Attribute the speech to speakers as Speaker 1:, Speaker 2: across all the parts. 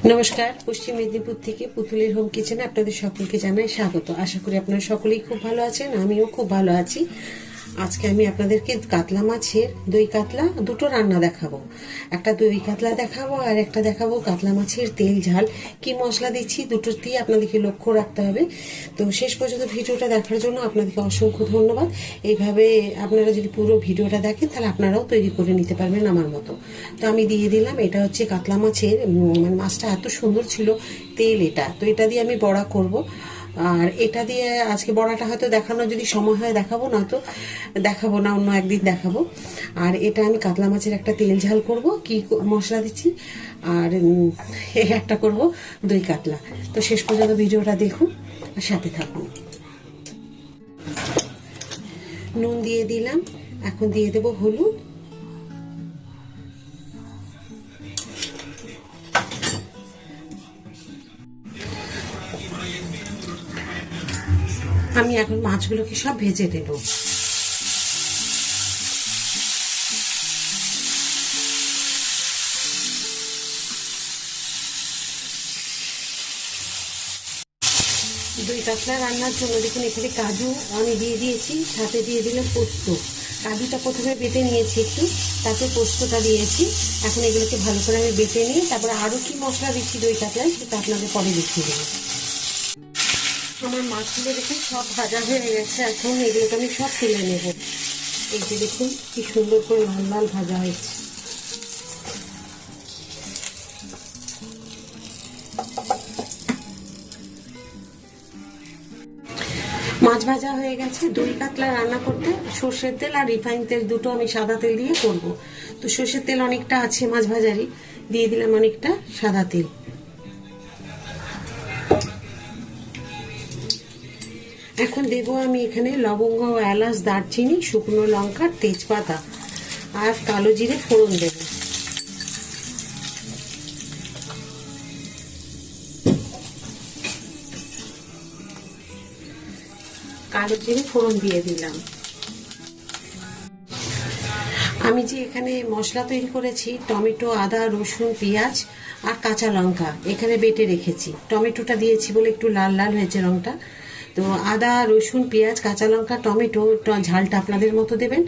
Speaker 1: নমস্কার, পশ্চিম মেদিনীপুর থেকে পুতুলের হোম কিচেনে আপনাদের সকলকে জানাই স্বাগত। আশা করি আপনারা সকলেই খুব ভালো আছেন, আমিও খুব ভালো আছি। আজকে আমি আপনাদেরকে কাতলা মাছের দই কাতলা দুটো রান্না দেখাবো। একটা দই কাতলা দেখাবো আর একটা দেখাবো কাতলা মাছের তেল ঝাল। কি মশলা দিচ্ছি দুটোতেই আপনাদেরকে লক্ষ্য রাখতে হবে। তো শেষ পর্যন্ত ভিডিওটা দেখার জন্য আপনাদেরকে অসংখ্য ধন্যবাদ। এইভাবে আপনারা যদি পুরো ভিডিওটা দেখেন তাহলে আপনারাও তৈরি করে নিতে পারবেন আমার মতো। তো আমি দিয়ে দিলাম, এটা হচ্ছে কাতলা মাছের মানে মাছটা এত সুন্দর ছিল তেল, এটা তো এটা দিয়ে আমি বড়া করব। আর এটা দিয়ে আজকে বড়াটা হয়তো দেখানো যদি সময় হয় দেখাবো, না তো দেখাবো না, অন্য একদিন দেখাবো। আর এটা আমি কাতলা মাছের একটা তেল ঝাল করব, কি মশলা দিচ্ছি, আর একটা করব দই কাতলা। তো শেষ পর্যন্ত ভিডিওটা দেখুন আর সাথে থাকুন। নুন দিয়ে দিলাম, এখন দিয়ে দেবো হলুদ, আমি এখন মাছগুলোকে সব ভেজে দেব। দই কাতলা রান্নার জন্য দেখুন এখানে কাজু আমি দিয়ে দিয়েছি, সাথে দিয়ে দিলাম পোস্ত। কাজুটা প্রথমে বেটে নিয়েছি একটু, তারপর পোস্তটা দিয়েছি। এখন এগুলোকে ভালো করে আমি বেটে নিয়ে তারপরে আরও কি মশলা দিচ্ছি দই কাতলায় সেটা আপনাদের পরে দেখিয়ে দেবো। আমার মাছগুলো দেখুন সব ভাজা হয়ে গেছে, এখন এগুলোকে আমি সব তুলে নেব। এই যে দেখুন কি সুন্দর করে লাল লাল ভাজা হয়েছে। মাছ ভাজা হয়ে গেছে। দই কাতলা রান্না করতে সর্ষের তেল আর রিফাইন তেল দুটো আমি সাদা তেল দিয়ে করব। তো সর্ষের তেল অনেকটা আছে মাছ ভাজারই, দিয়ে দিলাম অনেকটা সাদা তেল। এখন দেব আমি এখানে লবঙ্গ, এলাচ, দারচিনি, শুকনো লঙ্কা, তেজপাতা আর কালো জিরে ফোড়ন দেব। কালো জিরে ফোড়ন দিয়ে দিলাম। আমি যে এখানে মশলা তৈরি করেছি, টমেটো, আদা, রসুন, পেঁয়াজ আর কাঁচা লঙ্কা এখানে বেটে রেখেছি। টমেটোটা দিয়েছি বলে একটু লাল লাল হয়েছে রংটা। তো আদা, রসুন, পেঁয়াজ, কাঁচা লঙ্কা, টমেটো ঝালটা আপনাদের মতো দেবেন।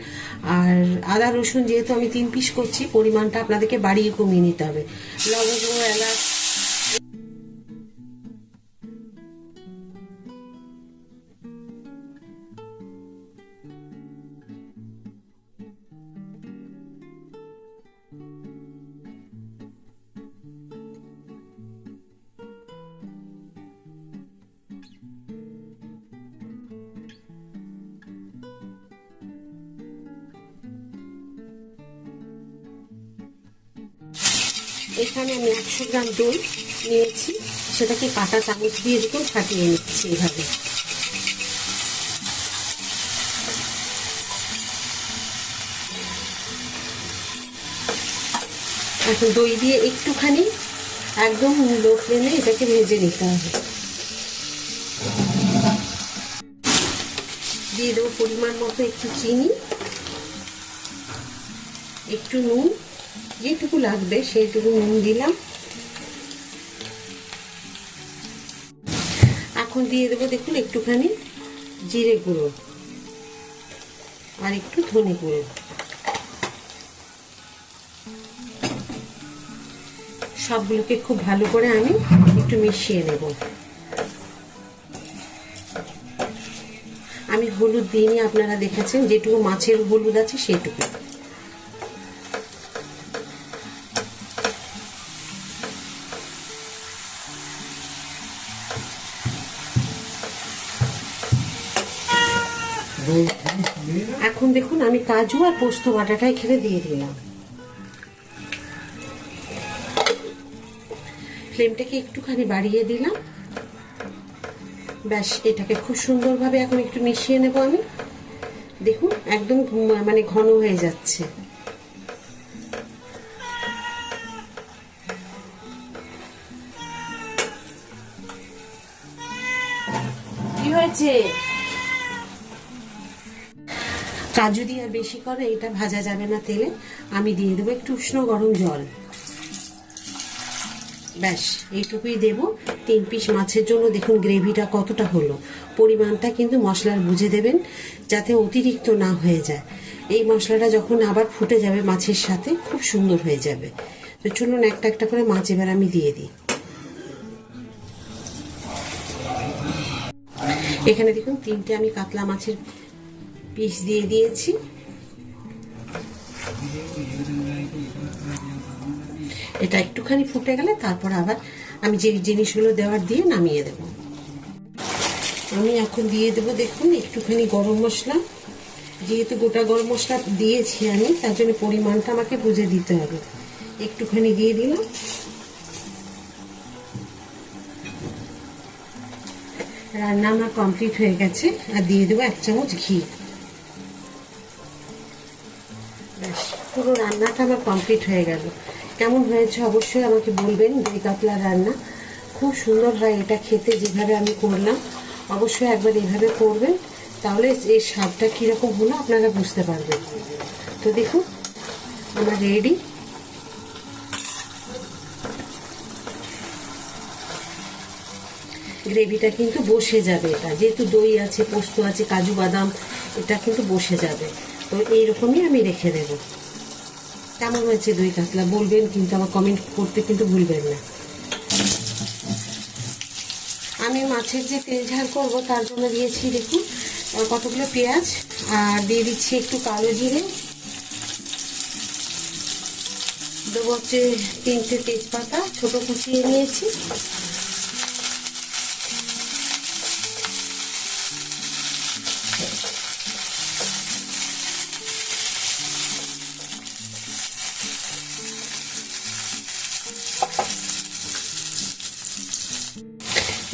Speaker 1: আর আদা রসুন যেহেতু আমি 3 পিস করছি, পরিমাণটা আপনাদেরকে বাড়িয়ে কমিয়ে নিতে হবে। লবঙ্গ, এলাচ, এখানে আমি 100 গ্রাম দই নিয়েছি, সেটাকে কাঁটা চামচ দিয়ে দেখুন ফাটিয়ে নিচ্ছি এভাবে। এখন দই দিয়ে একটুখানি একদম লো ফ্লেমে এটাকে ভেজে নিতে হবে। দিয়ে দেবো পরিমাণ মতো একটু চিনি, একটু নুন, যেটুকু লাগবে সেইটুকু নুন দিলাম। এখন দিয়ে দেবো দেখুন একটুখানি জিরে গুঁড়ো আর একটু ধনে গুঁড়ো। সবগুলোকে খুব ভালো করে আমি একটু মিশিয়ে নেব। আমি হলুদ দিইনি, আপনারা দেখেছেন যেটুকু মাছের হলুদ আছে সেটুকু। এখন দেখুন আমি কাজু আর পোস্ত বাটাটা এখানে দিয়ে দিলাম। ফ্লেমটাকে একটুখানি বাড়িয়ে দিলাম। ব্যাস, এটাকে খুব সুন্দরভাবে এখন একটু মিশিয়ে নেব আমি। দেখুন একদম মানে ঘন হয়ে যাচ্ছে। কি হয়েছে? কাজু দিয়ে আর বেশি করে এটা ভাজা যাবে না তেলে। আমি দিয়ে দেবো একটু উষ্ণ গরম জল। ব্যাস এইটুকুই দেব 3 পিস মাছের জন্য। দেখুন গ্রেভিটা কতটা হলো, পরিমাণটা কিন্তু মশলার বুঝে দেবেন যাতে অতিরিক্ত না হয়ে যায়। এই মশলাটা যখন আবার ফুটে যাবে মাছের সাথে খুব সুন্দর হয়ে যাবে। তো চলুন একটা একটা করে মাছ এবার আমি দিয়ে দিই। এখানে দেখুন 3টে আমি কাতলা মাছের পিস দিয়ে দিয়েছি। এটা একটুখানি ফুটে গেলে তারপর আবার আমি যে জিনিসগুলো দেওয়ার দিয়ে নামিয়ে দেব। আমি এখন দিয়ে দেব দেখুন একটুখানি গরম মশলা। যেহেতু গোটা গরম মশলা দিয়েছি আমি, তার জন্য পরিমাণটা আমাকে বুঝে দিতে হবে। একটুখানি দিয়ে দিলাম। রান্না আমার কমপ্লিট হয়ে গেছে। আর দিয়ে দেবো 1 চামচ ঘি। ব্যাস পুরো রান্নাটা আমার কমপ্লিট হয়ে গেল। কেমন হয়েছে অবশ্যই আমাকে বলবেন। দই কাতলা রান্না খুব সুন্দর হয় এটা খেতে, যেভাবে আমি করলাম। অবশ্যই একবার এইভাবে করবেন, তাহলে এই স্বাদটা কীরকম হলো আপনারা বুঝতে পারবেন। তো দেখুন আমার রেডি। গ্রেভিটা কিন্তু বসে যাবে, এটা যেহেতু দই আছে, পোস্ত আছে, কাজু বাদাম, এটা কিন্তু বসে যাবে। তো এইরকমই আমি রেখে দেব। কেমন হয়েছে দই কাতলা বলবেন কিন্তু, আমার কমেন্ট করতে কিন্তু ভুলবেন না। আমি মাছের যে তেল ঝাল করবো তার জন্য দিয়েছি দেখুন কতগুলো পেঁয়াজ, আর দিয়ে দিচ্ছি একটু কালো জিরে, দেবো হচ্ছে 3টে তেজপাতা ছোটো কুচিয়ে নিয়েছি,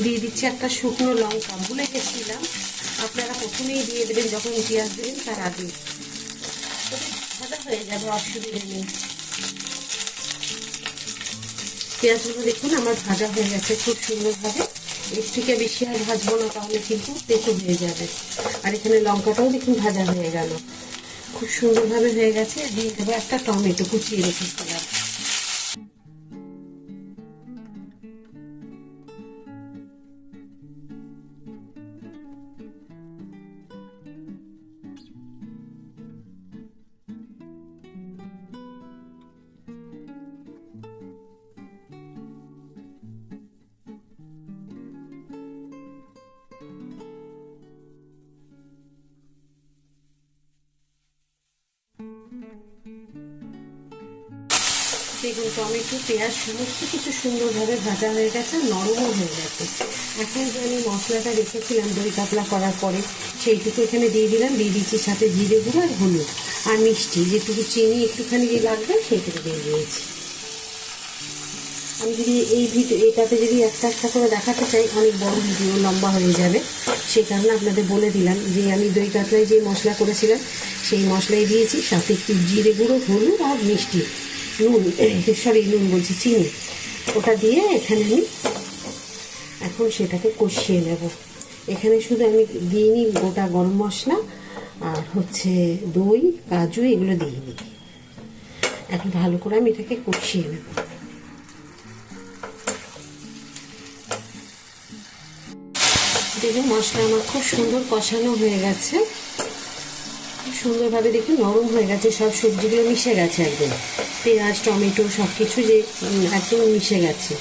Speaker 1: দিয়ে দিচ্ছি একটা শুকনো লঙ্কা। ভুলে গেছিলাম, আপনারা প্রথমেই দিয়ে দেবেন যখন পেঁয়াজ দেবেন তার আগে, ভাজা হয়ে যাবে, অসুবিধা নেই। পেঁয়াজগুলো দেখুন আমার ভাজা হয়ে গেছে খুব সুন্দরভাবে। এর থেকে বেশি আর ভাজবো না, তাহলে কিন্তু তেতো হয়ে যাবে। আর এখানে লঙ্কাটাও দেখুন ভাজা হয়ে গেল, খুব সুন্দরভাবে হয়ে গেছে। দিয়ে দেবো একটা টমেটো কুচিয়ে রেখেছিলাম। দেখুন টমেটো পেঁয়াজ সমস্ত কিছু সুন্দরভাবে ভাজা হয়ে গেছে, নরমও হয়ে গেছে। এখন যে আমি মশলাটা রেখেছিলাম দই কাতলা করার পরে, সেইটুকু এখানে দিয়ে দিলাম। দিয়ে দিচ্ছি সাথে জিরে গুঁড়ো আর হলুদ আর মিষ্টি, যেটুকু চিনি একটুখানি লাগবে সেইটুকু দিয়ে দিয়েছি। আমি যদি এই এটাতে যদি একটা একটা করে দেখাতে চাই, অনেক বড় ভিডিও লম্বা হয়ে যাবে। সেই কারণে আপনাদের বলে দিলাম যে আমি দই কাতলায় যে মশলা করেছিলাম সেই মশলাই দিয়েছি, সাথে একটু জিরে গুঁড়ো, হলুদ আর মিষ্টি, নুন, নুন বলছি, চিনি, ওটা দিয়ে এখানে আমি এখন সেটাকে কষিয়ে নেব। এখানে শুধু আমি দিইনি গোটা গরম মশলা আর হচ্ছে দই, কাজু, এগুলো দিইনি। এখন ভালো করে আমি এটাকে কষিয়ে নেব। দেখুন মশলা আমার খুব সুন্দর কষানো হয়ে গেছে, খুব সুন্দরভাবে দেখুন নরম হয়ে গেছে। সব সবজিগুলো মিশে গেছে একদম, পেঁয়াজ টমেটো সব কিছু যে একদম মিশে গেছে।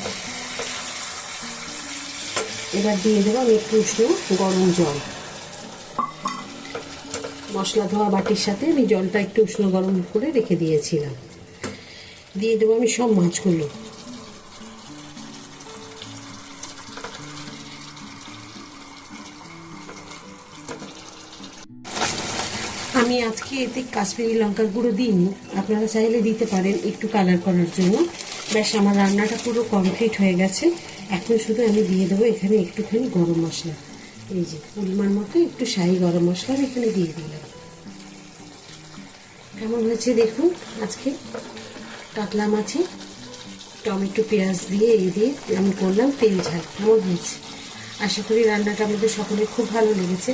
Speaker 1: এবার দিয়ে দেবো আমি একটু উষ্ণ গরম জল। মশলা ধোয়া বাটির সাথে আমি জলটা একটু উষ্ণ গরম করে রেখে দিয়েছিলাম। দিয়ে দেবো আমি সব মাছগুলো। আমি আজকে এতে কাশ্মীরি লঙ্কার গুঁড়ো দিইনি, আপনারা চাইলে দিতে পারেন একটু কালার করার জন্য। ব্যাস আমার রান্নাটা পুরো কমপ্লিট হয়ে গেছে। এখন শুধু আমি দিয়ে দেবো এখানে একটুখানি গরম মশলা, এই যে পরিমাণ মতো একটু শাহি গরম মশলা আমি এখানে দিয়ে দিলাম। কেমন হয়েছে দেখুন আজকে কাতলা মাছে টমেটো পেঁয়াজ দিয়ে এই দিয়ে আমি করলাম তেল ঝাল। কেমন হয়েছে? আশা করি রান্নাটা আমাদের সকলের খুব ভালো লেগেছে।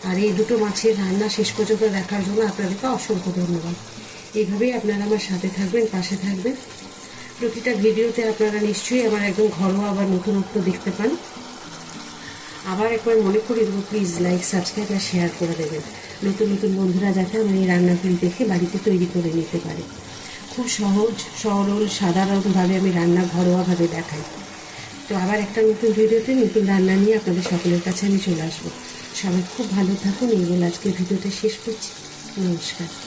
Speaker 1: আর এই দুটো মাছের রান্না শেষ পর্যন্ত দেখার জন্য আপনাদেরকে অসংখ্য ধন্যবাদ। এইভাবেই আপনারা আমার সাথে থাকবেন, পাশে থাকবেন। প্রতিটা ভিডিওতে আপনারা নিশ্চয়ই আমার একদম ঘরোয়া আবার নতুনত্ব দেখতে পান। আবার একবার মনে করি দেবো, প্লিজ লাইক, সাবস্ক্রাইব আর শেয়ার করে দেবেন, নতুন নতুন বন্ধুরা যাতে আমার এই রান্নাগুলি দেখে বাড়িতে তৈরি করে নিতে পারে। খুব সহজ সরল সাধারণভাবে আমি রান্না ঘরোয়াভাবে দেখাই। তো আবার একটা নতুন ভিডিওতে নতুন রান্না নিয়ে আপনাদের সকলের কাছে আমি চলে আসবো। সবাই খুব ভালো থাকুন, এই বলে আজকের ভিডিওটা শেষ করছি। নমস্কার।